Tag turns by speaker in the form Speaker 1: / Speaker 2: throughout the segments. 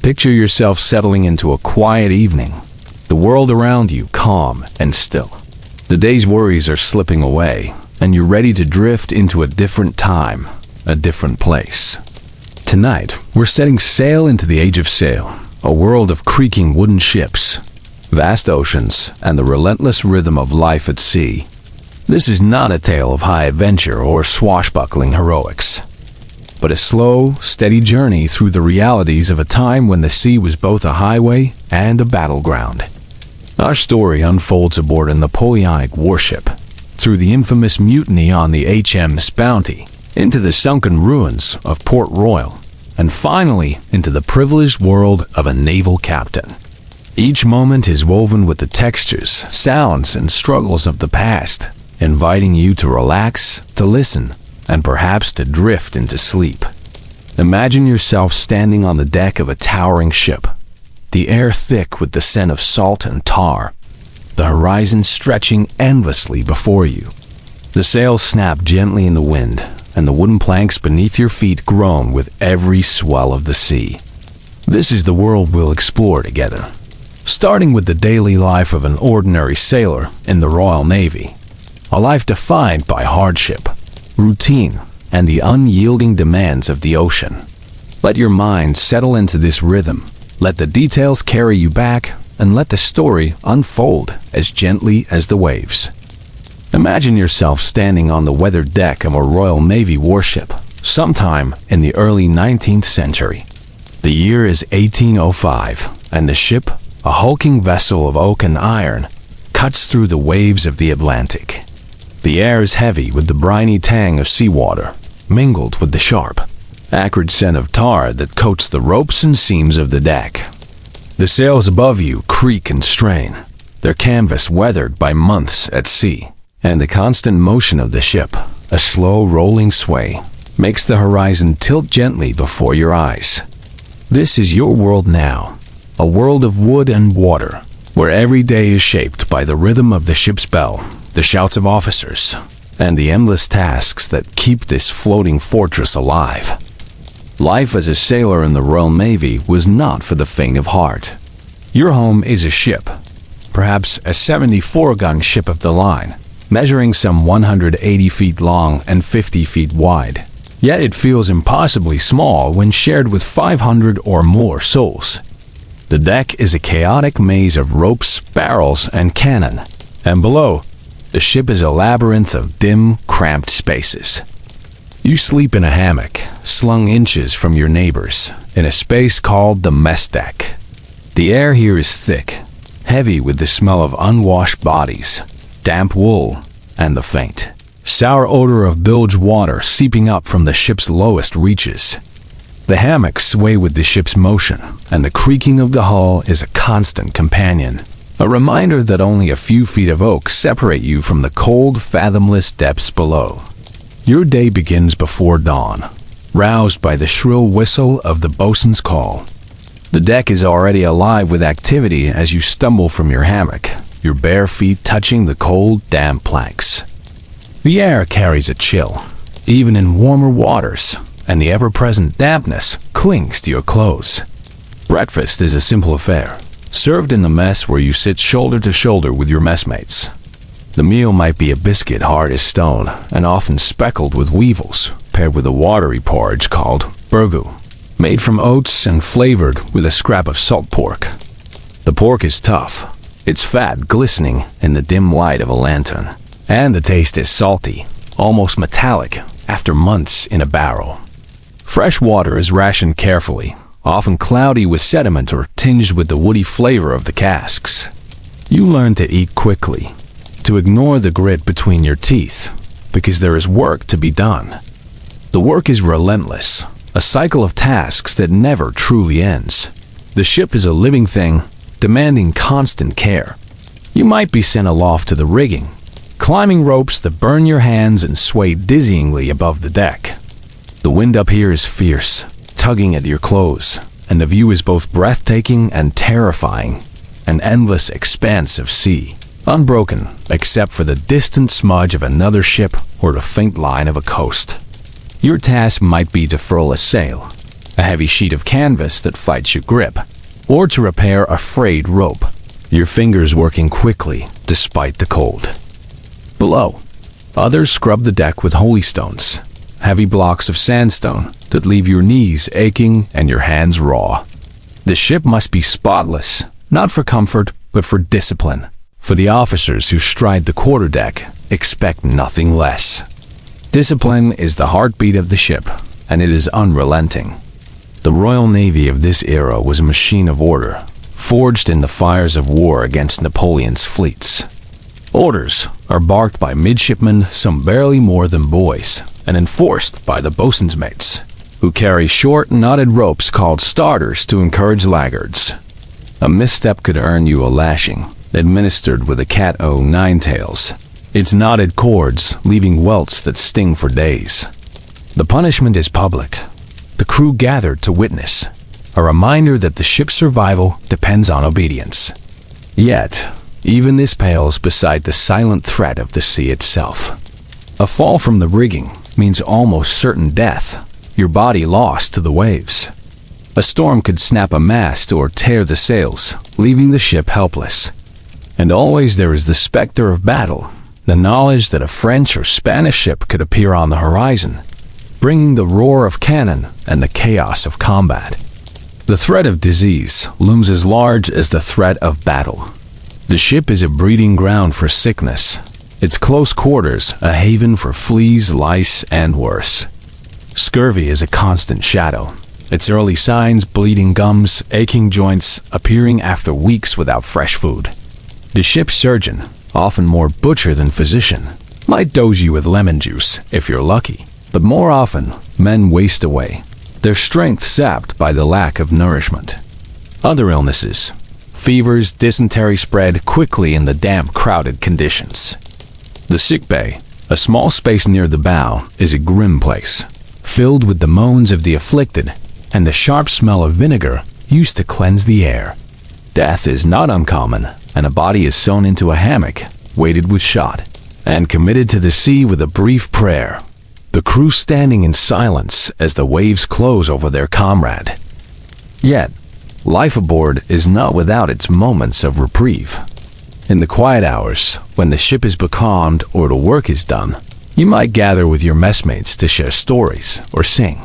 Speaker 1: Picture yourself settling into a quiet evening, the world around you calm and still. The day's worries are slipping away, and you're ready to drift into a different time, a different place. Tonight, we're setting sail into the age of sail, a world of creaking wooden ships, vast oceans, and the relentless rhythm of life at sea. This is not a tale of high adventure or swashbuckling heroics, but a slow, steady journey through the realities of a time when the sea was both a highway and a battleground. Our story unfolds aboard a Napoleonic warship, through the infamous mutiny on the HMS Bounty, into the sunken ruins of Port Royal, and finally into the privileged world of a naval captain. Each moment is woven with the textures, sounds, and struggles of the past, inviting you to relax, to listen, and perhaps to drift into sleep. Imagine yourself standing on the deck of a towering ship, the air thick with the scent of salt and tar, the horizon stretching endlessly before you. The sails snap gently in the wind, and the wooden planks beneath your feet groan with every swell of the sea. This is the world we'll explore together, starting with the daily life of an ordinary sailor in the Royal Navy, a life defined by hardship, routine, and the unyielding demands of the ocean. Let your mind settle into this rhythm. Let the details carry you back, and let the story unfold as gently as the waves. Imagine yourself standing on the weathered deck of a Royal Navy warship, sometime in the early 19th century. The year is 1805, and the ship, a hulking vessel of oak and iron, cuts through the waves of the Atlantic. The air is heavy with the briny tang of seawater, mingled with the sharp, acrid scent of tar that coats the ropes and seams of the deck. The sails above you creak and strain, their canvas weathered by months at sea, and the constant motion of the ship, a slow rolling sway, makes the horizon tilt gently before your eyes. This is your world now, a world of wood and water, where every day is shaped by the rhythm of the ship's bell, the shouts of officers, and the endless tasks that keep this floating fortress alive. Life as a sailor in the Royal Navy was not for the faint of heart. Your home is a ship, perhaps a 74-gun ship of the line, measuring some 180 feet long and 50 feet wide. Yet it feels impossibly small when shared with 500 or more souls. The deck is a chaotic maze of ropes, barrels, and cannon, and below, the ship is a labyrinth of dim, cramped spaces. You sleep in a hammock, slung inches from your neighbors, in a space called the mess deck. The air here is thick, heavy with the smell of unwashed bodies, damp wool, and the faint, sour odor of bilge water seeping up from the ship's lowest reaches. The hammocks sway with the ship's motion, and the creaking of the hull is a constant companion, a reminder that only a few feet of oak separate you from the cold, fathomless depths below. Your day begins before dawn, roused by the shrill whistle of the bosun's call. The deck is already alive with activity as you stumble from your hammock, your bare feet touching the cold, damp planks. The air carries a chill, even in warmer waters, and the ever-present dampness clings to your clothes. Breakfast is a simple affair, served in the mess where you sit shoulder to shoulder with your messmates. The meal might be a biscuit hard as stone and often speckled with weevils, paired with a watery porridge called burgoo, made from oats and flavored with a scrap of salt pork. The pork is tough, its fat glistening in the dim light of a lantern, and the taste is salty, almost metallic after months in a barrel. Fresh water is rationed carefully, often cloudy with sediment or tinged with the woody flavor of the casks. You learn to eat quickly, to ignore the grit between your teeth, because there is work to be done. The work is relentless, a cycle of tasks that never truly ends. The ship is a living thing, demanding constant care. You might be sent aloft to the rigging, climbing ropes that burn your hands and sway dizzyingly above the deck. The wind up here is fierce, tugging at your clothes, and the view is both breathtaking and terrifying, an endless expanse of sea, unbroken except for the distant smudge of another ship or the faint line of a coast. Your task might be to furl a sail, a heavy sheet of canvas that fights your grip, or to repair a frayed rope, your fingers working quickly despite the cold. Below, others scrub the deck with holystones, heavy blocks of sandstone that leave your knees aching and your hands raw. The ship must be spotless, not for comfort, but for discipline. For the officers who stride the quarterdeck, expect nothing less. Discipline is the heartbeat of the ship, and it is unrelenting. The Royal Navy of this era was a machine of order, forged in the fires of war against Napoleon's fleets. Orders are barked by midshipmen, some barely more than boys, and enforced by the bosun's mates, who carry short, knotted ropes called starters to encourage laggards. A misstep could earn you a lashing, administered with a cat-o'-nine-tails, its knotted cords leaving welts that sting for days. The punishment is public. The crew gathered to witness, a reminder that the ship's survival depends on obedience. Yet, even this pales beside the silent threat of the sea itself. A fall from the rigging means almost certain death, your body lost to the waves. A storm could snap a mast or tear the sails, leaving the ship helpless. And always there is the specter of battle, the knowledge that a French or Spanish ship could appear on the horizon, bringing the roar of cannon and the chaos of combat. The threat of disease looms as large as the threat of battle. The ship is a breeding ground for sickness, its close quarters a haven for fleas, lice, and worse. Scurvy is a constant shadow, its early signs bleeding gums, aching joints, appearing after weeks without fresh food. The ship's surgeon, often more butcher than physician, might dose you with lemon juice if you're lucky, but more often men waste away, their strength sapped by the lack of nourishment. Other illnesses, fevers, dysentery spread quickly in the damp, crowded conditions. The sick bay, a small space near the bow, is a grim place, filled with the moans of the afflicted and the sharp smell of vinegar used to cleanse the air. Death is not uncommon, and a body is sewn into a hammock, weighted with shot, and committed to the sea with a brief prayer, the crew standing in silence as the waves close over their comrade. Yet, life aboard is not without its moments of reprieve. In the quiet hours, when the ship is becalmed or the work is done, you might gather with your messmates to share stories or sing.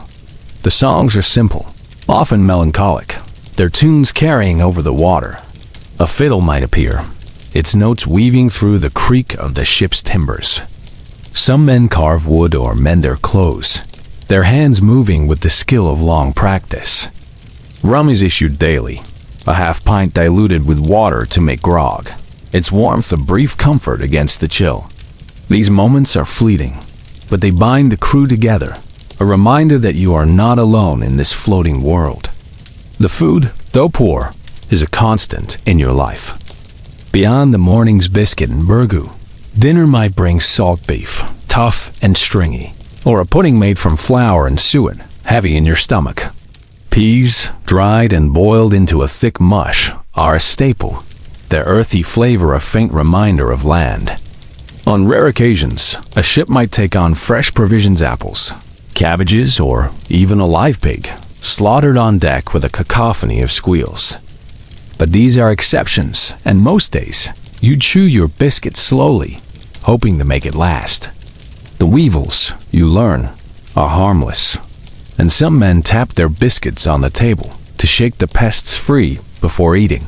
Speaker 1: The songs are simple, often melancholic, their tunes carrying over the water. A fiddle might appear, its notes weaving through the creak of the ship's timbers. Some men carve wood or mend their clothes, their hands moving with the skill of long practice. Rum is issued daily, a half pint diluted with water to make grog, its warmth a brief comfort against the chill. These moments are fleeting, but they bind the crew together, a reminder that you are not alone in this floating world. The food, though poor, is a constant in your life. Beyond the morning's biscuit and burgoo, dinner might bring salt beef, tough and stringy, or a pudding made from flour and suet, heavy in your stomach. Peas, dried and boiled into a thick mush, are a staple, their earthy flavor a faint reminder of land. On rare occasions, a ship might take on fresh provisions, apples, cabbages, or even a live pig, slaughtered on deck with a cacophony of squeals. But these are exceptions, and most days, you chew your biscuit slowly, hoping to make it last. The weevils, you learn, are harmless, and some men tap their biscuits on the table to shake the pests free before eating.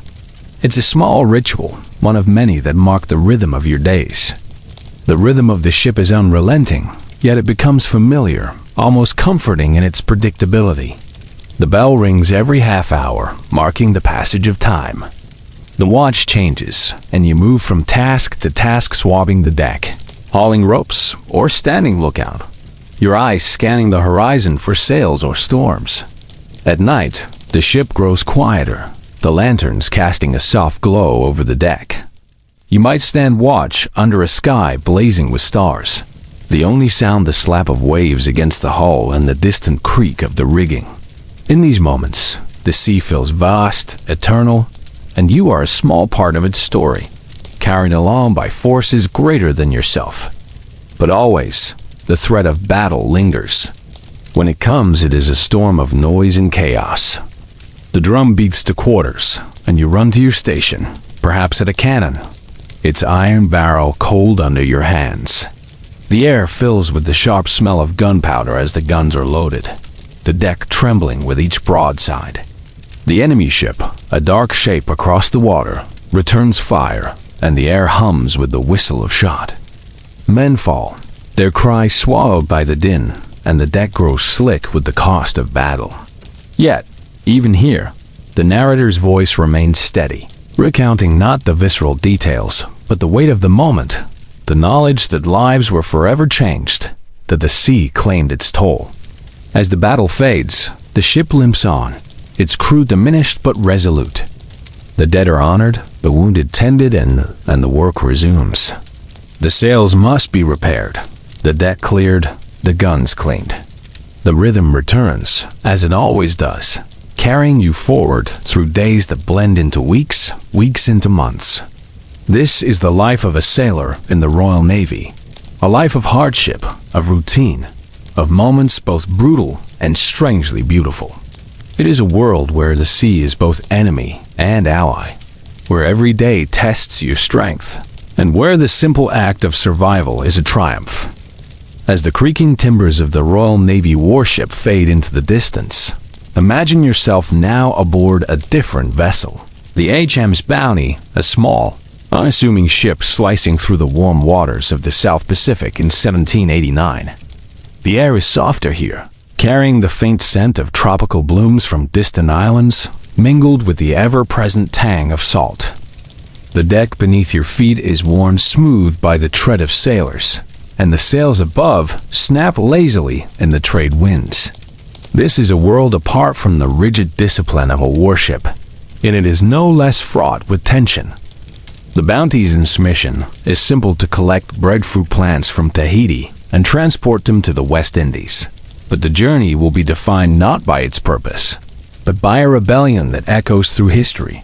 Speaker 1: It's a small ritual, one of many that mark the rhythm of your days. The rhythm of the ship is unrelenting, yet it becomes familiar, almost comforting in its predictability. The bell rings every half hour, marking the passage of time. The watch changes, and you move from task to task, swabbing the deck, hauling ropes, or standing lookout, your eyes scanning the horizon for sails or storms. At night, the ship grows quieter, the lanterns casting a soft glow over the deck. You might stand watch under a sky blazing with stars, the only sound the slap of waves against the hull and the distant creak of the rigging. In these moments, the sea feels vast, eternal, and you are a small part of its story, carried along by forces greater than yourself. But always, the threat of battle lingers. When it comes, it is a storm of noise and chaos. The drum beats to quarters, and you run to your station, perhaps at a cannon, its iron barrel cold under your hands. The air fills with the sharp smell of gunpowder as the guns are loaded, the deck trembling with each broadside. The enemy ship, a dark shape across the water, returns fire, and the air hums with the whistle of shot. Men fall, their cries swallowed by the din, and the deck grows slick with the cost of battle. Yet, even here, the narrator's voice remains steady, recounting not the visceral details, but the weight of the moment, the knowledge that lives were forever changed, that the sea claimed its toll. As the battle fades, the ship limps on, its crew diminished but resolute. The dead are honored, the wounded tended, and the work resumes. The sails must be repaired, the deck cleared, the guns cleaned. The rhythm returns, as it always does, carrying you forward through days that blend into weeks, weeks into months. This is the life of a sailor in the Royal Navy, a life of hardship, of routine, of moments both brutal and strangely beautiful. It is a world where the sea is both enemy and ally, where every day tests your strength, and where the simple act of survival is a triumph. As the creaking timbers of the Royal Navy warship fade into the distance, imagine yourself now aboard a different vessel. The HMS Bounty, a small, unassuming ship slicing through the warm waters of the South Pacific in 1789. The air is softer here, carrying the faint scent of tropical blooms from distant islands, mingled with the ever-present tang of salt. The deck beneath your feet is worn smooth by the tread of sailors, and the sails above snap lazily in the trade winds. This is a world apart from the rigid discipline of a warship, and it is no less fraught with tension. The Bounty's mission is simple: to collect breadfruit plants from Tahiti and transport them to the West Indies. But the journey will be defined not by its purpose, but by a rebellion that echoes through history.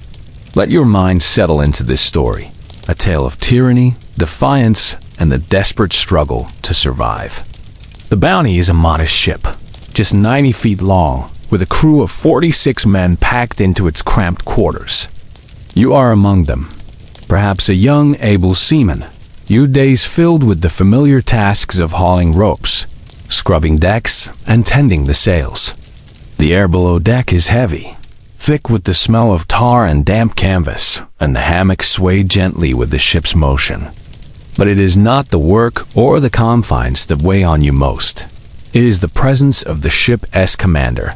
Speaker 1: Let your mind settle into this story, a tale of tyranny, defiance, and the desperate struggle to survive. The Bounty is a modest ship, just 90 feet long, with a crew of 46 men packed into its cramped quarters. You are among them, perhaps a young, able seaman, your days filled with the familiar tasks of hauling ropes, scrubbing decks, and tending the sails. The air below deck is heavy, thick with the smell of tar and damp canvas, and the hammock swayed gently with the ship's motion. But it is not the work or the confines that weigh on you most. It is the presence of the ship's commander,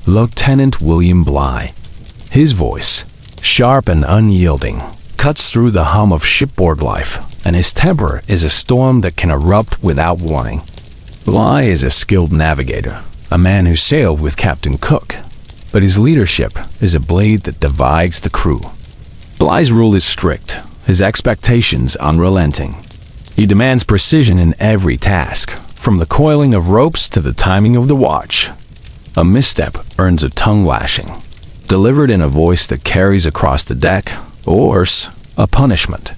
Speaker 1: Lieutenant William Bligh. His voice, sharp and unyielding, cuts through the hum of shipboard life, and his temper is a storm that can erupt without warning. Bligh is a skilled navigator, a man who sailed with Captain Cook, but his leadership is a blade that divides the crew. Bligh's rule is strict, his expectations unrelenting. He demands precision in every task, from the coiling of ropes to the timing of the watch. A misstep earns a tongue lashing, delivered in a voice that carries across the deck, or worse, a punishment.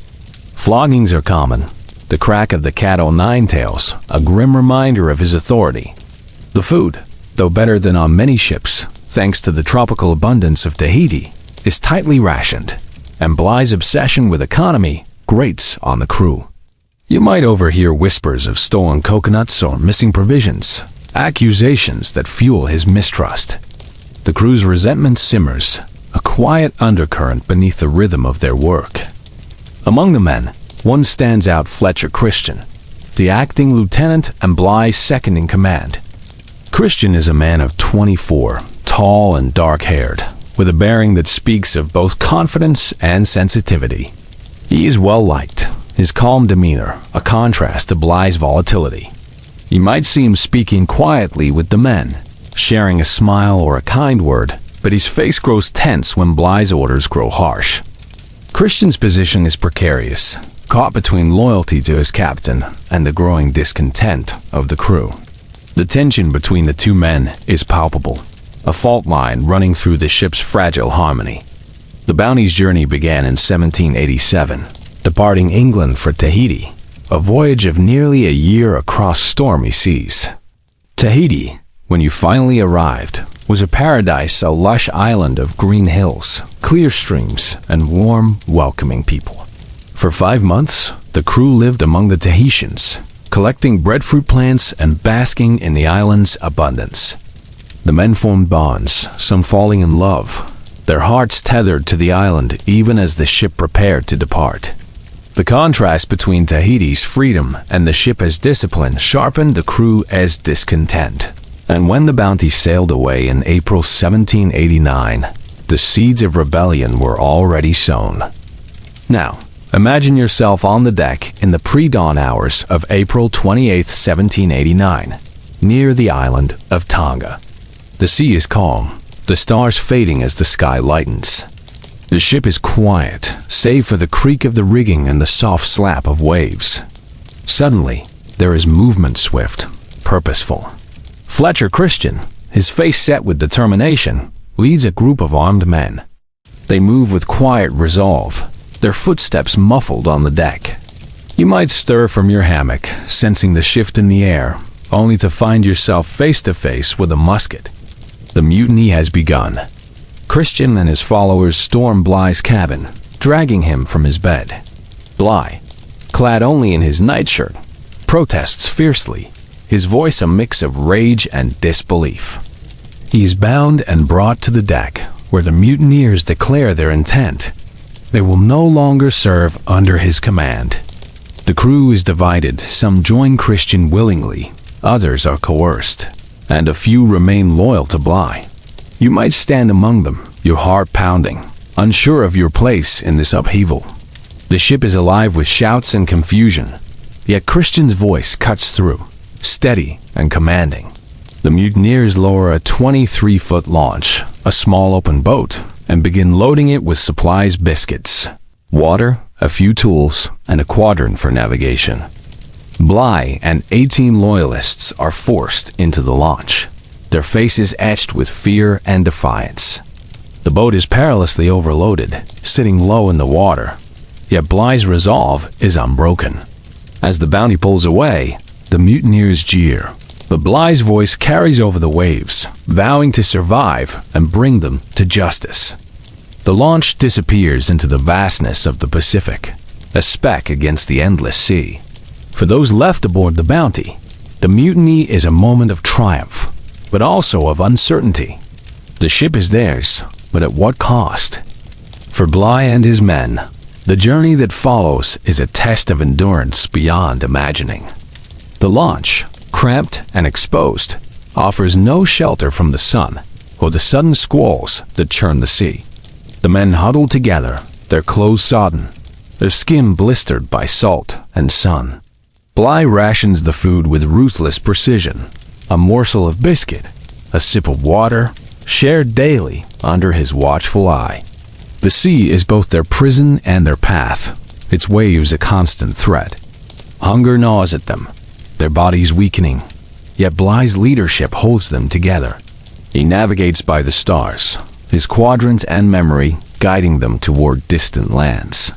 Speaker 1: Floggings are common, the crack of the cat o' nine tails, a grim reminder of his authority. The food, though better than on many ships, thanks to the tropical abundance of Tahiti, is tightly rationed, and Bligh's obsession with economy grates on the crew. You might overhear whispers of stolen coconuts or missing provisions, accusations that fuel his mistrust. The crew's resentment simmers, a quiet undercurrent beneath the rhythm of their work. Among the men, one stands out: Fletcher Christian, the acting lieutenant and Bligh's second in command. Christian is a man of 24, tall and dark-haired, with a bearing that speaks of both confidence and sensitivity. He is well-liked, his calm demeanor a contrast to Bligh's volatility. You might see him speaking quietly with the men, sharing a smile or a kind word, but his face grows tense when Bligh's orders grow harsh. Christian's position is precarious, caught between loyalty to his captain and the growing discontent of the crew. The tension between the two men is palpable, a fault line running through the ship's fragile harmony. The Bounty's journey began in 1787, departing England for Tahiti, a voyage of nearly a year across stormy seas. Tahiti, when you finally arrived, was a paradise, a lush island of green hills, clear streams, and warm, welcoming people. For 5 months, the crew lived among the Tahitians, collecting breadfruit plants and basking in the island's abundance. The men formed bonds, some falling in love, their hearts tethered to the island even as the ship prepared to depart. The contrast between Tahiti's freedom and the ship as discipline sharpened the crew as discontent. And when the Bounty sailed away in April 1789, the seeds of rebellion were already sown. Now, imagine yourself on the deck in the pre-dawn hours of April 28, 1789, near the island of Tonga. The sea is calm, the stars fading as the sky lightens. The ship is quiet, save for the creak of the rigging and the soft slap of waves. Suddenly, there is movement swift, purposeful. Fletcher Christian, his face set with determination, leads a group of armed men. They move with quiet resolve, their footsteps muffled on the deck. You might stir from your hammock, sensing the shift in the air, only to find yourself face to face with a musket. The mutiny has begun. Christian and his followers storm Bligh's cabin, dragging him from his bed. Bligh, clad only in his nightshirt, protests fiercely, his voice a mix of rage and disbelief. He is bound and brought to the deck, where the mutineers declare their intent. They will no longer serve under his command. The crew is divided, some join Christian willingly, others are coerced, and a few remain loyal to Bligh. You might stand among them, your heart pounding, unsure of your place in this upheaval. The ship is alive with shouts and confusion, yet Christian's voice cuts through, steady and commanding. The mutineers lower a 23-foot launch, a small open boat, and begin loading it with supplies, biscuits, water, a few tools, and a quadrant for navigation. Bligh and 18 loyalists are forced into the launch, their faces etched with fear and defiance. The boat is perilously overloaded, sitting low in the water, yet Bligh's resolve is unbroken. As the Bounty pulls away, the mutineers jeer, but Bligh's voice carries over the waves, vowing to survive and bring them to justice. The launch disappears into the vastness of the Pacific, a speck against the endless sea. For those left aboard the Bounty, the mutiny is a moment of triumph, but also of uncertainty. The ship is theirs, but at what cost? For Bligh and his men, the journey that follows is a test of endurance beyond imagining. The launch, cramped and exposed, offers no shelter from the sun or the sudden squalls that churn the sea. The men huddle together, their clothes sodden, their skin blistered by salt and sun. Bligh rations the food with ruthless precision, a morsel of biscuit, a sip of water, shared daily under his watchful eye. The sea is both their prison and their path, its waves a constant threat. Hunger gnaws at them, their bodies weakening, yet Bligh's leadership holds them together. He navigates by the stars, his quadrant and memory guiding them toward distant lands.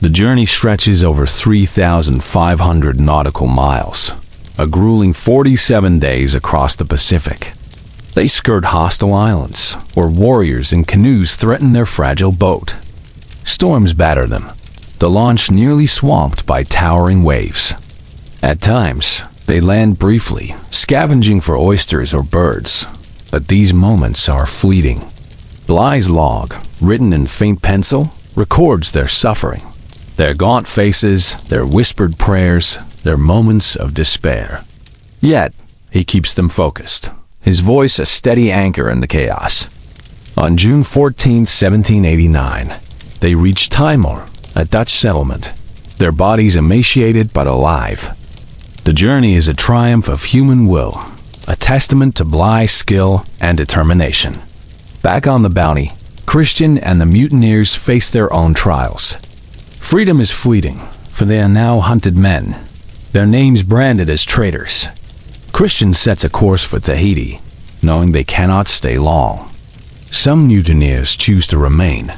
Speaker 1: The journey stretches over 3,500 nautical miles, a grueling 47 days across the Pacific. They skirt hostile islands, where warriors in canoes threaten their fragile boat. Storms batter them, the launch nearly swamped by towering waves. At times, they land briefly, scavenging for oysters or birds, but these moments are fleeting. Bligh's log, written in faint pencil, records their suffering, their gaunt faces, their whispered prayers, their moments of despair. Yet, he keeps them focused, his voice a steady anchor in the chaos. On June 14, 1789, they reach Timor, a Dutch settlement, their bodies emaciated but alive. The journey is a triumph of human will, a testament to Bligh's skill and determination. Back on the Bounty, Christian and the mutineers face their own trials. Freedom is fleeting, for they are now hunted men, their names branded as traitors. Christian sets a course for Tahiti, knowing they cannot stay long. Some mutineers choose to remain,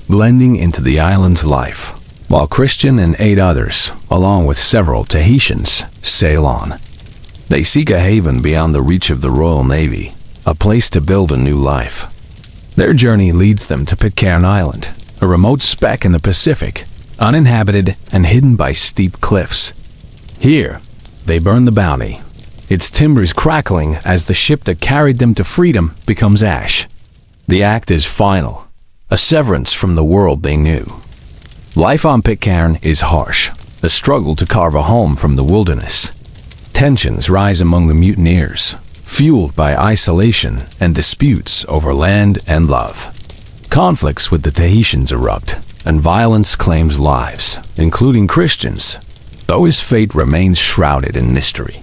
Speaker 1: blending into the island's life, while Christian and 8 others, along with several Tahitians, sail on. They seek a haven beyond the reach of the Royal Navy, a place to build a new life. Their journey leads them to Pitcairn Island, a remote speck in the Pacific, uninhabited and hidden by steep cliffs. Here, they burn the Bounty, its timbers crackling as the ship that carried them to freedom becomes ash. The act is final, a severance from the world they knew. Life on Pitcairn is harsh, a struggle to carve a home from the wilderness. Tensions rise among the mutineers, fueled by isolation and disputes over land and love. Conflicts with the Tahitians erupt, and violence claims lives, including Christians, though his fate remains shrouded in mystery.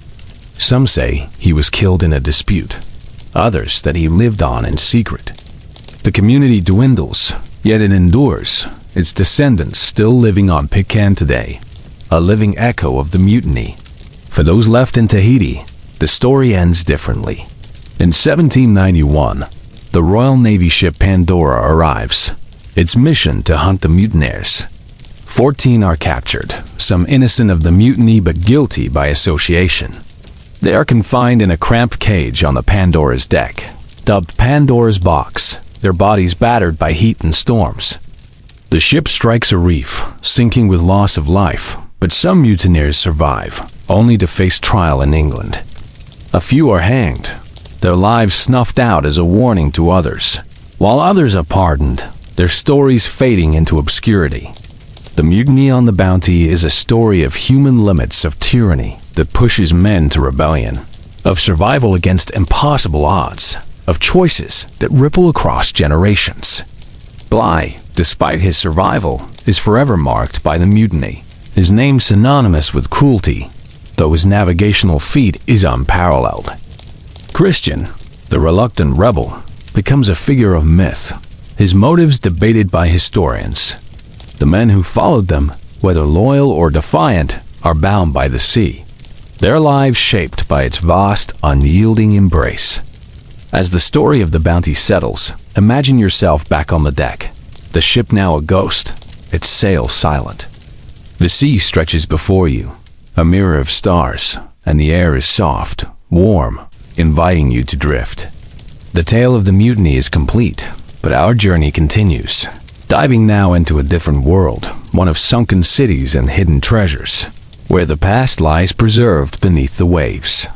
Speaker 1: Some say he was killed in a dispute, others that he lived on in secret. The community dwindles, yet it endures, its descendants still living on Pitcairn today, a living echo of the mutiny. For those left in Tahiti, the story ends differently. In 1791, the Royal Navy ship Pandora arrives, its mission to hunt the mutineers. 14 are captured, some innocent of the mutiny but guilty by association. They are confined in a cramped cage on the Pandora's deck, dubbed Pandora's Box, their bodies battered by heat and storms. The ship strikes a reef, sinking with loss of life, but some mutineers survive, only to face trial in England. A few are hanged, their lives snuffed out as a warning to others, while others are pardoned, their stories fading into obscurity. The mutiny on the Bounty is a story of human limits of tyranny that pushes men to rebellion, of survival against impossible odds, of choices that ripple across generations. Bligh, despite his survival, is forever marked by the mutiny, his name synonymous with cruelty, though his navigational feat is unparalleled. Christian, the reluctant rebel, becomes a figure of myth, his motives debated by historians. The men who followed them, whether loyal or defiant, are bound by the sea, their lives shaped by its vast, unyielding embrace. As the story of the Bounty settles, imagine yourself back on the deck, the ship now a ghost, its sails silent. The sea stretches before you, a mirror of stars, and the air is soft, warm, inviting you to drift. The tale of the mutiny is complete, but our journey continues, diving now into a different world, one of sunken cities and hidden treasures, where the past lies preserved beneath the waves.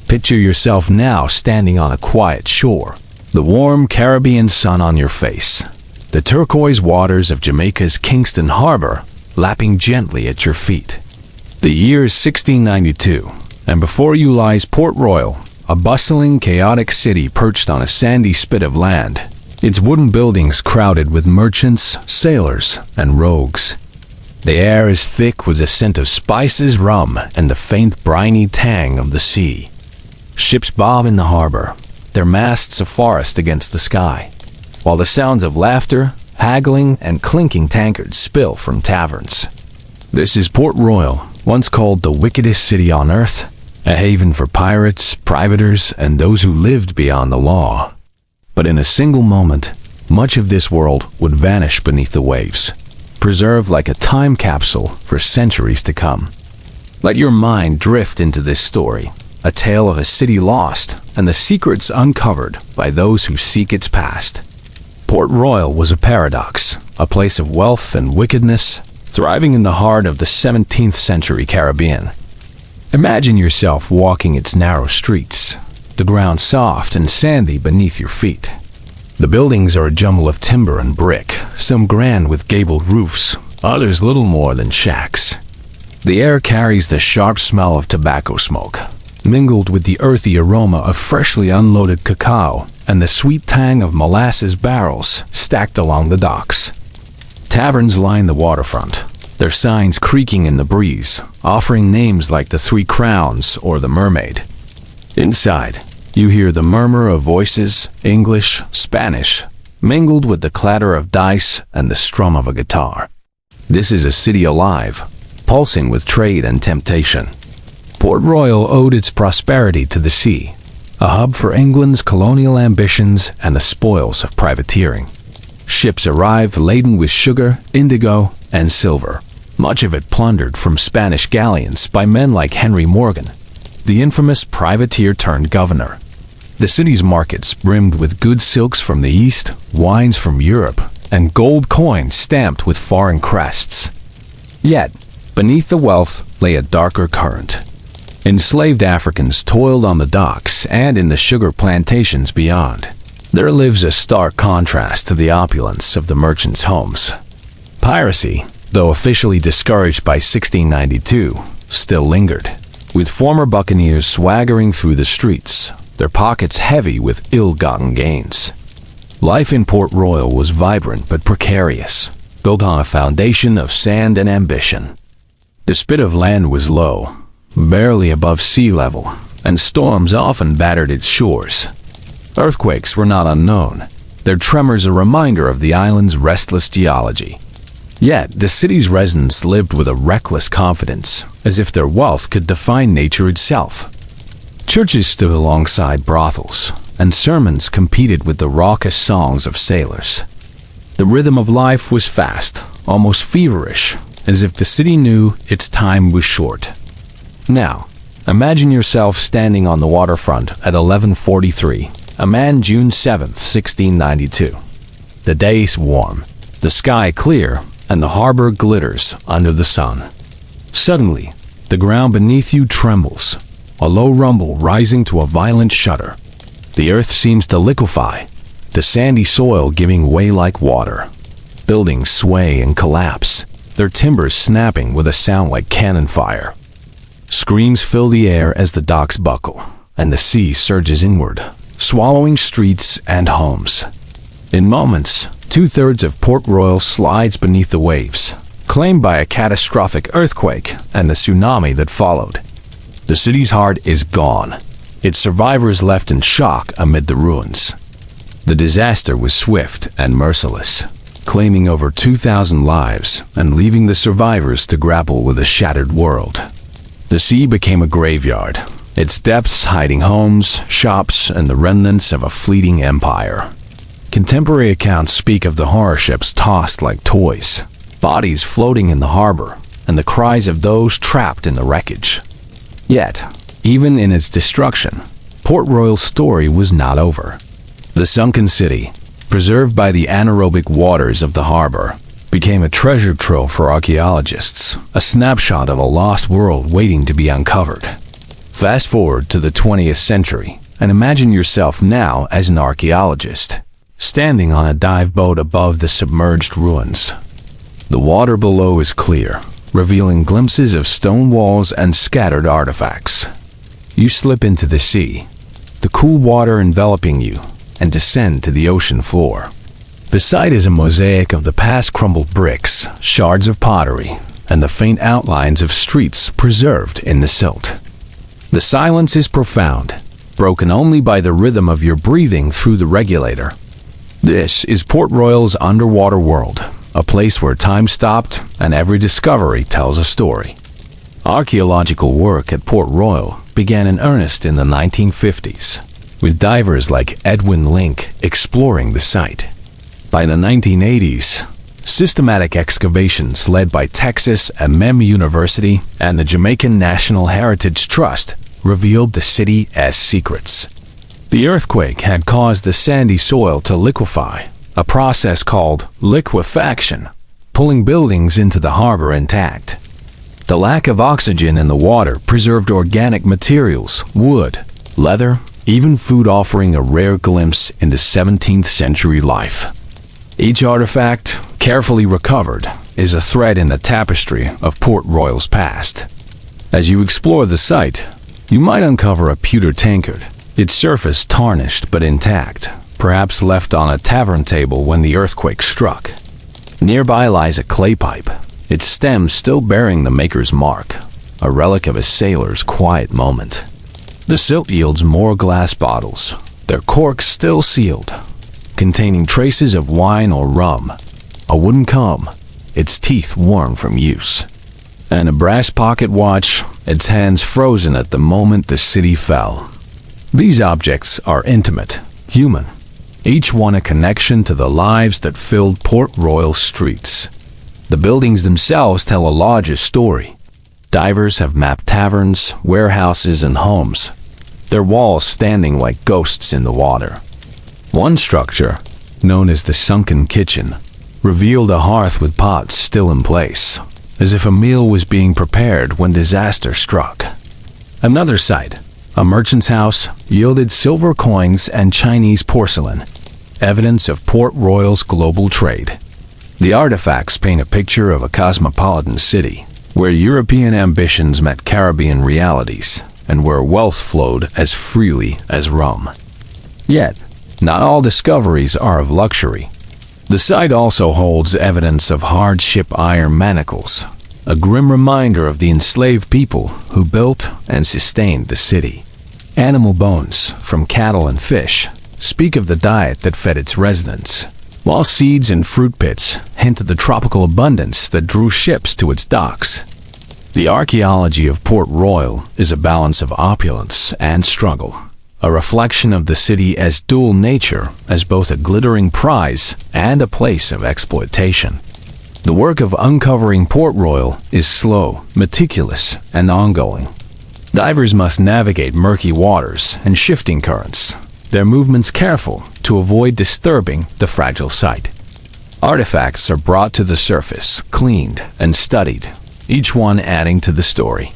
Speaker 1: Picture yourself now standing on a quiet shore, the warm Caribbean sun on your face, the turquoise waters of Jamaica's Kingston Harbor lapping gently at your feet. The year is 1692, and before you lies Port Royal, a bustling, chaotic city perched on a sandy spit of land, its wooden buildings crowded with merchants, sailors, and rogues. The air is thick with the scent of spices, rum, and the faint briny tang of the sea. Ships bob in the harbor, their masts a forest against the sky, while the sounds of laughter, haggling, and clinking tankards spill from taverns. This is Port Royal, once called the wickedest city on earth, a haven for pirates, privateers, and those who lived beyond the law. But in a single moment, much of this world would vanish beneath the waves, preserved like a time capsule for centuries to come. Let your mind drift into this story, a tale of a city lost and the secrets uncovered by those who seek its past. Port Royal was a paradox, a place of wealth and wickedness, thriving in the heart of the 17th century Caribbean. Imagine yourself walking its narrow streets, the ground soft and sandy beneath your feet. The buildings are a jumble of timber and brick, some grand with gabled roofs, others little more than shacks. The air carries the sharp smell of tobacco smoke, mingled with the earthy aroma of freshly unloaded cacao and the sweet tang of molasses barrels stacked along the docks. Taverns line the waterfront, their signs creaking in the breeze, offering names like the Three Crowns or the Mermaid. Inside, you hear the murmur of voices, English, Spanish, mingled with the clatter of dice and the strum of a guitar. This is a city alive, pulsing with trade and temptation. Port Royal owed its prosperity to the sea, a hub for England's colonial ambitions and the spoils of privateering. Ships arrived laden with sugar, indigo, and silver, much of it plundered from Spanish galleons by men like Henry Morgan. the infamous privateer turned governor. The city's markets brimmed with good silks from the East, wines from Europe, and gold coins stamped with foreign crests. Yet, beneath the wealth lay a darker current. Enslaved Africans toiled on the docks and in the sugar plantations beyond. There lives a stark contrast to the opulence of the merchants' homes. Piracy, though officially discouraged by 1692, still lingered, with former buccaneers swaggering through the streets, their pockets heavy with ill-gotten gains. Life in Port Royal was vibrant but precarious, built on a foundation of sand and ambition. The spit of land was low, barely above sea level, and storms often battered its shores. Earthquakes were not unknown, their tremors a reminder of the island's restless geology. Yet, the city's residents lived with a reckless confidence, as if their wealth could defy nature itself. Churches stood alongside brothels, and sermons competed with the raucous songs of sailors. The rhythm of life was fast, almost feverish, as if the city knew its time was short. Now, imagine yourself standing on the waterfront at 11:43, a man June 7, 1692. The day is warm, the sky clear, and the harbor glitters under the sun. Suddenly, the ground beneath you trembles, a low rumble rising to a violent shudder. The earth seems to liquefy, the sandy soil giving way like water. Buildings sway and collapse, their timbers snapping with a sound like cannon fire. Screams fill the air as the docks buckle, and the sea surges inward, swallowing streets and homes. In moments, 2/3 of Port Royal slides beneath the waves, claimed by a catastrophic earthquake and the tsunami that followed. The city's heart is gone, its survivors left in shock amid the ruins. The disaster was swift and merciless, claiming over 2,000 lives and leaving the survivors to grapple with a shattered world. The sea became a graveyard, its depths hiding homes, shops, and the remnants of a fleeting empire. Contemporary accounts speak of the horror ships tossed like toys, bodies floating in the harbor, and the cries of those trapped in the wreckage. Yet, even in its destruction, Port Royal's story was not over. The sunken city, preserved by the anaerobic waters of the harbor, became a treasure trove for archaeologists, a snapshot of a lost world waiting to be uncovered. Fast forward to the 20th century, and imagine yourself now as an archaeologist, standing on a dive boat above the submerged ruins. The water below is clear, revealing glimpses of stone walls and scattered artifacts. You slip into the sea, the cool water enveloping you, and descend to the ocean floor. Beside is a mosaic of the past crumbled bricks, shards of pottery, and the faint outlines of streets preserved in the silt. The silence is profound, broken only by the rhythm of your breathing through the regulator. This is Port Royal's underwater world, a place where time stopped and every discovery tells a story. Archaeological work at Port Royal began in earnest in the 1950s, with divers like Edwin Link exploring the site. By the 1980s, systematic excavations led by Texas A&M University and the Jamaican National Heritage Trust revealed the city as secrets. The earthquake had caused the sandy soil to liquefy, a process called liquefaction, pulling buildings into the harbor intact. The lack of oxygen in the water preserved organic materials, wood, leather, even food, offering a rare glimpse into 17th century life. Each artifact, carefully recovered, is a thread in the tapestry of Port Royal's past. As you explore the site, you might uncover a pewter tankard, its surface tarnished but intact, perhaps left on a tavern table when the earthquake struck. Nearby lies a clay pipe, its stem still bearing the maker's mark, a relic of a sailor's quiet moment. The silt yields more glass bottles, their corks still sealed, containing traces of wine or rum, a wooden comb, its teeth worn from use, and a brass pocket watch, its hands frozen at the moment the city fell. These objects are intimate, human, each one a connection to the lives that filled Port Royal streets. The buildings themselves tell a larger story. Divers have mapped taverns, warehouses, and homes, their walls standing like ghosts in the water. One structure, known as the sunken kitchen, revealed a hearth with pots still in place, as if a meal was being prepared when disaster struck. Another site, a merchant's house, yielded silver coins and Chinese porcelain, evidence of Port Royal's global trade. The artifacts paint a picture of a cosmopolitan city, where European ambitions met Caribbean realities, and where wealth flowed as freely as rum. Yet, not all discoveries are of luxury. The site also holds evidence of hardship iron manacles, a grim reminder of the enslaved people who built and sustained the city. Animal bones, from cattle and fish, speak of the diet that fed its residents, while seeds and fruit pits hint at the tropical abundance that drew ships to its docks. The archaeology of Port Royal is a balance of opulence and struggle, a reflection of the city as dual nature, as both a glittering prize and a place of exploitation. The work of uncovering Port Royal is slow, meticulous, and ongoing. Divers must navigate murky waters and shifting currents, their movements careful to avoid disturbing the fragile site. Artifacts are brought to the surface, cleaned, and studied, each one adding to the story.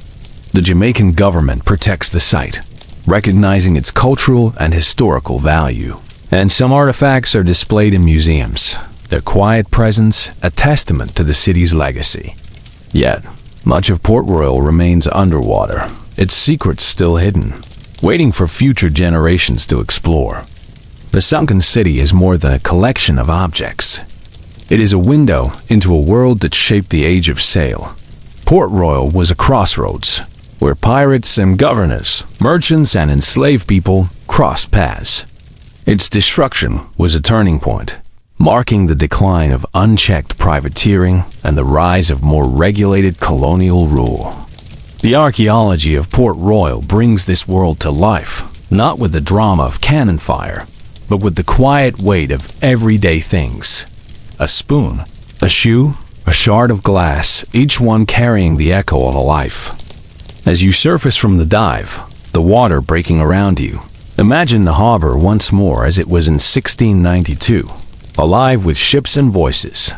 Speaker 1: The Jamaican government protects the site, recognizing its cultural and historical value, and some artifacts are displayed in museums, their quiet presence a testament to the city's legacy. Yet, much of Port Royal remains underwater, its secrets still hidden, waiting for future generations to explore. The sunken city is more than a collection of objects. It is a window into a world that shaped the age of sail. Port Royal was a crossroads, where pirates and governors, merchants and enslaved people crossed paths. Its destruction was a turning point, marking the decline of unchecked privateering and the rise of more regulated colonial rule. The archaeology of Port Royal brings this world to life, not with the drama of cannon fire, but with the quiet weight of everyday things. A spoon, a shoe, a shard of glass, each one carrying the echo of a life. As you surface from the dive, the water breaking around you, imagine the harbor once more as it was in 1692, alive with ships and voices.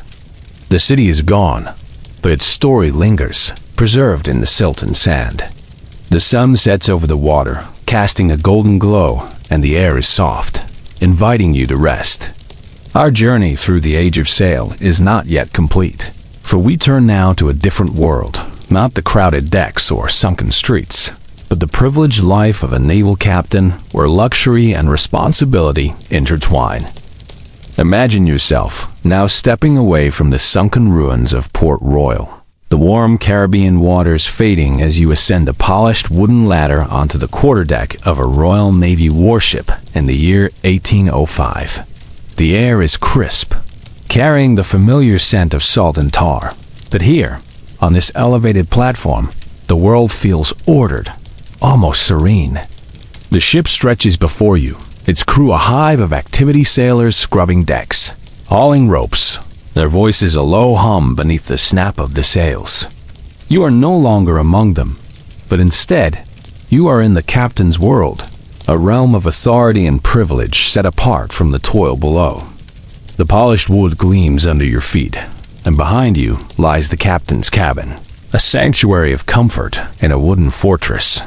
Speaker 1: The city is gone, but its story lingers, preserved in the silt and sand. The sun sets over the water, casting a golden glow, and the air is soft, inviting you to rest. Our journey through the age of sail is not yet complete, for we turn now to a different world, not the crowded decks or sunken streets, but the privileged life of a naval captain where luxury and responsibility intertwine. Imagine yourself now stepping away from the sunken ruins of Port Royal, the warm Caribbean waters fading as you ascend a polished wooden ladder onto the quarterdeck of a Royal Navy warship in the year 1805. The air is crisp, carrying the familiar scent of salt and tar. But here, on this elevated platform, the world feels ordered, almost serene. The ship stretches before you, its crew a hive of activity sailors scrubbing decks, hauling ropes, their voices a low hum beneath the snap of the sails. You are no longer among them, but instead, you are in the captain's world, a realm of authority and privilege set apart from the toil below. The polished wood gleams under your feet, and behind you lies the captain's cabin, a sanctuary of comfort in a wooden fortress.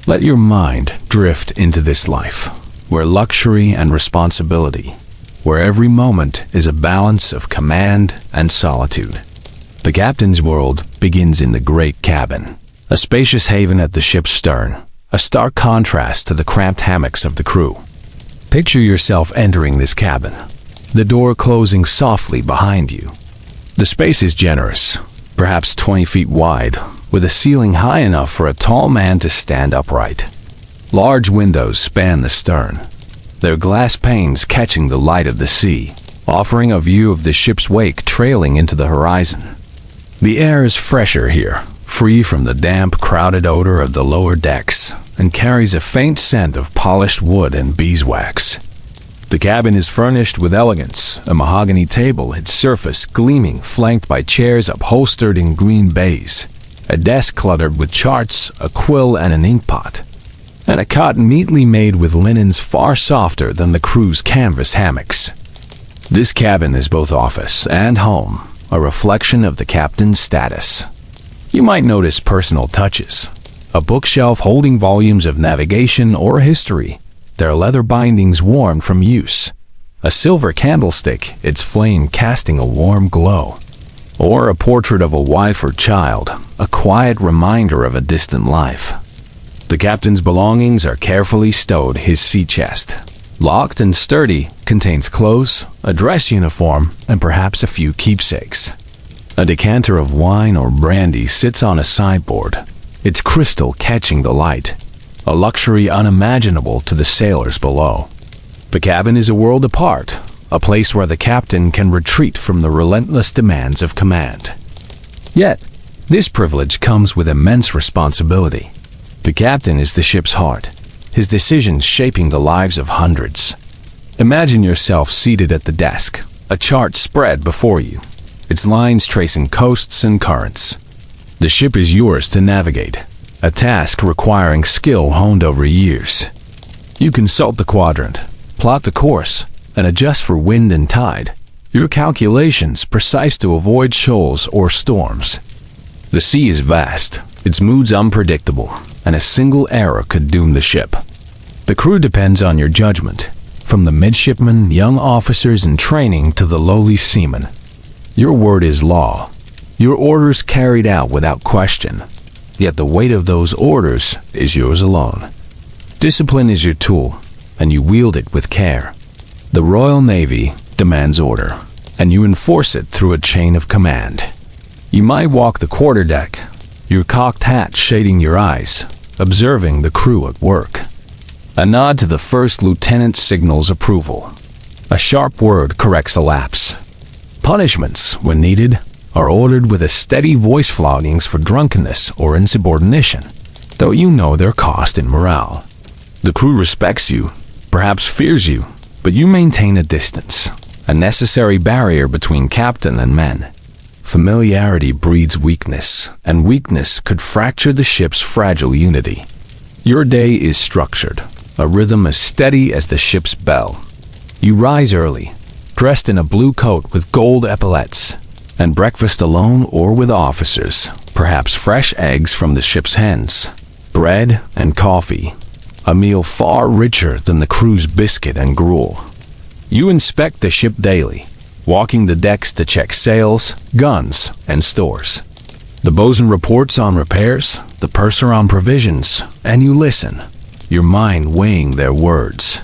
Speaker 1: Let your mind drift into this life, where luxury and responsibility, where every moment is a balance of command and solitude. The captain's world begins in the great cabin, a spacious haven at the ship's stern, a stark contrast to the cramped hammocks of the crew. Picture yourself entering this cabin, the door closing softly behind you. The space is generous, perhaps 20 feet wide, with a ceiling high enough for a tall man to stand upright. Large windows span the stern, their glass panes catching the light of the sea, offering a view of the ship's wake trailing into the horizon. The air is fresher here, free from the damp, crowded odor of the lower decks, and carries a faint scent of polished wood and beeswax. The cabin is furnished with elegance, a mahogany table, its surface gleaming, flanked by chairs upholstered in green baize, a desk cluttered with charts, a quill and an inkpot, and a cot neatly made with linens far softer than the crew's canvas hammocks. This cabin is both office and home, a reflection of the captain's status. You might notice personal touches. A bookshelf holding volumes of navigation or history, their leather bindings worn from use. A silver candlestick, its flame casting a warm glow. Or a portrait of a wife or child, a quiet reminder of a distant life. The captain's belongings are carefully stowed his sea chest. Locked and sturdy, contains clothes, a dress uniform, and perhaps a few keepsakes. A decanter of wine or brandy sits on a sideboard, its crystal catching the light, a luxury unimaginable to the sailors below. The cabin is a world apart, a place where the captain can retreat from the relentless demands of command. Yet, this privilege comes with immense responsibility. The captain is the ship's heart, his decisions shaping the lives of hundreds. Imagine yourself seated at the desk, a chart spread before you, its lines tracing coasts and currents. The ship is yours to navigate, a task requiring skill honed over years. You consult the quadrant, plot the course, and adjust for wind and tide, your calculations precise to avoid shoals or storms. The sea is vast, its moods unpredictable, and a single error could doom the ship. The crew depends on your judgment, from the midshipmen, young officers in training to the lowly seamen. Your word is law, your orders carried out without question, yet the weight of those orders is yours alone. Discipline is your tool, and you wield it with care. The Royal Navy demands order, and you enforce it through a chain of command. You might walk the quarterdeck, your cocked hat shading your eyes, observing the crew at work. A nod to the first lieutenant signals approval. A sharp word corrects a lapse. Punishments, when needed, are ordered with a steady voice floggings for drunkenness or insubordination, though you know their cost in morale. The crew respects you, perhaps fears you, but you maintain a distance, a necessary barrier between captain and men. Familiarity breeds weakness, and weakness could fracture the ship's fragile unity. Your day is structured, a rhythm as steady as the ship's bell. You rise early, dressed in a blue coat with gold epaulets, and breakfast alone or with officers, perhaps fresh eggs from the ship's hens, bread and coffee, a meal far richer than the crew's biscuit and gruel. You inspect the ship daily, walking the decks to check sails, guns, and stores. The bosun reports on repairs, the purser on provisions, and you listen, your mind weighing their words.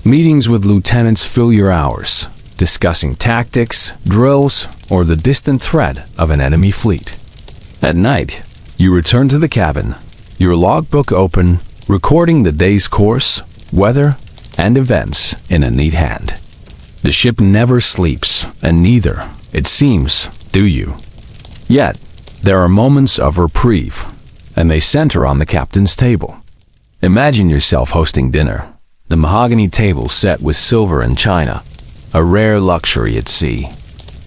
Speaker 1: Meetings with lieutenants fill your hours, discussing tactics, drills, or the distant threat of an enemy fleet. At night, you return to the cabin, your logbook open, recording the day's course, weather, and events in a neat hand. The ship never sleeps, and neither, it seems, do you. Yet, there are moments of reprieve, and they center on the captain's table. Imagine yourself hosting dinner, the mahogany table set with silver and china, a rare luxury at sea.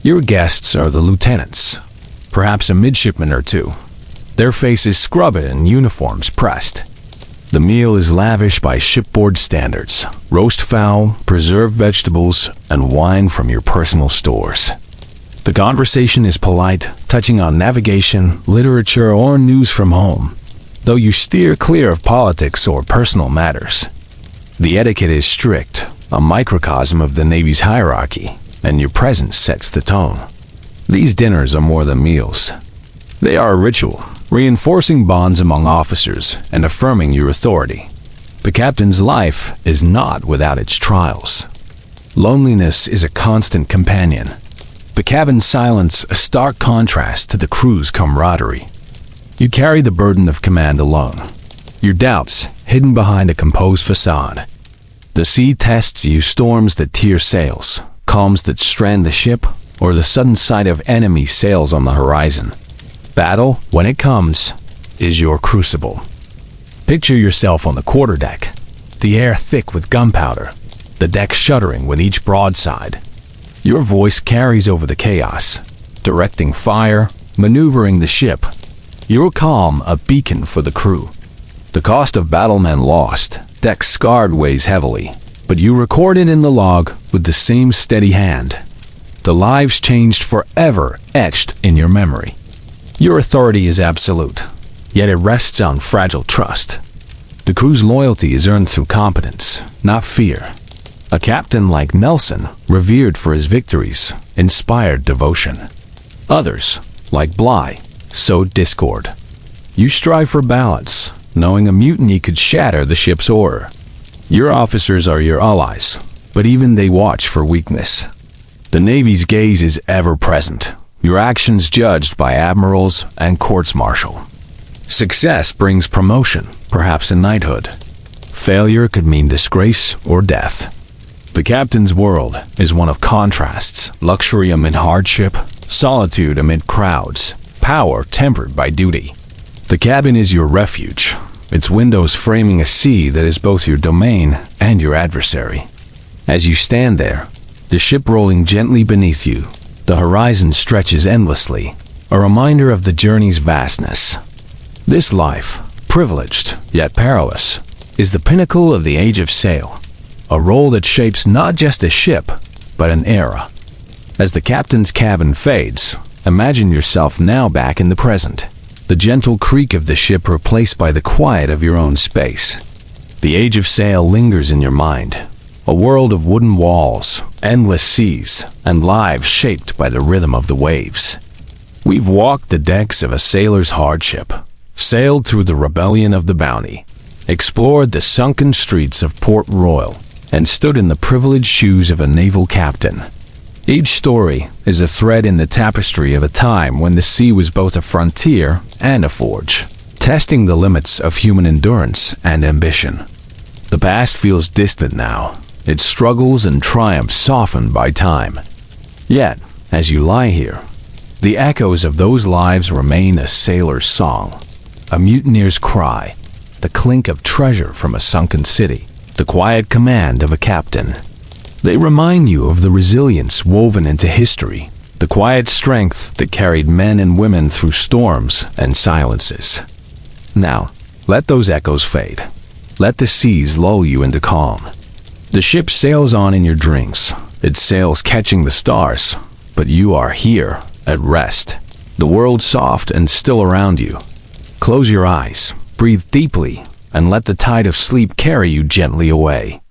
Speaker 1: Your guests are the lieutenants, perhaps a midshipman or two, their faces scrubbed and uniforms pressed. The meal is lavish by shipboard standards, roast fowl, preserved vegetables, and wine from your personal stores. The conversation is polite, touching on navigation, literature, or news from home, though you steer clear of politics or personal matters. The etiquette is strict, a microcosm of the Navy's hierarchy, and your presence sets the tone. These dinners are more than meals. They are a ritual, reinforcing bonds among officers and affirming your authority. The captain's life is not without its trials. Loneliness is a constant companion. The cabin's silence a stark contrast to the crew's camaraderie. You carry the burden of command alone, your doubts hidden behind a composed facade. The sea tests you, storms that tear sails, calms that strand the ship, or the sudden sight of enemy sails on the horizon. Battle, when it comes, is your crucible. Picture yourself on the quarterdeck, the air thick with gunpowder, the deck shuddering with each broadside. Your voice carries over the chaos, directing fire, maneuvering the ship. Your calm a beacon for the crew. The cost of battlemen lost, decks scarred weighs heavily, but you record it in the log with the same steady hand. The lives changed forever etched in your memory. Your authority is absolute, yet it rests on fragile trust. The crew's loyalty is earned through competence, not fear. A captain like Nelson, revered for his victories, inspired devotion. Others, like Bligh, sowed discord. You strive for balance, knowing a mutiny could shatter the ship's order. Your officers are your allies, but even they watch for weakness. The Navy's gaze is ever present, your actions judged by admirals and courts-martial. Success brings promotion, perhaps a knighthood. Failure could mean disgrace or death. The captain's world is one of contrasts, luxury amid hardship, solitude amid crowds, power tempered by duty. The cabin is your refuge, its windows framing a sea that is both your domain and your adversary. As you stand there, the ship rolling gently beneath you, the horizon stretches endlessly, a reminder of the journey's vastness. This life, privileged yet perilous, is the pinnacle of the age of sail, a role that shapes not just a ship, but an era. As the captain's cabin fades, imagine yourself now back in the present, the gentle creak of the ship replaced by the quiet of your own space. The age of sail lingers in your mind, a world of wooden walls, endless seas, and lives shaped by the rhythm of the waves. We've walked the decks of a sailor's hardship, sailed through the rebellion of the Bounty, explored the sunken streets of Port Royal, and stood in the privileged shoes of a naval captain. Each story is a thread in the tapestry of a time when the sea was both a frontier and a forge, testing the limits of human endurance and ambition. The past feels distant now, its struggles and triumphs softened by time. Yet, as you lie here, the echoes of those lives remain a sailor's song, a mutineer's cry, the clink of treasure from a sunken city, the quiet command of a captain. They remind you of the resilience woven into history, the quiet strength that carried men and women through storms and silences. Now, let those echoes fade. Let the seas lull you into calm. The ship sails on in your dreams, its sails catching the stars, but you are here, at rest. The world soft and still around you. Close your eyes, breathe deeply, and let the tide of sleep carry you gently away.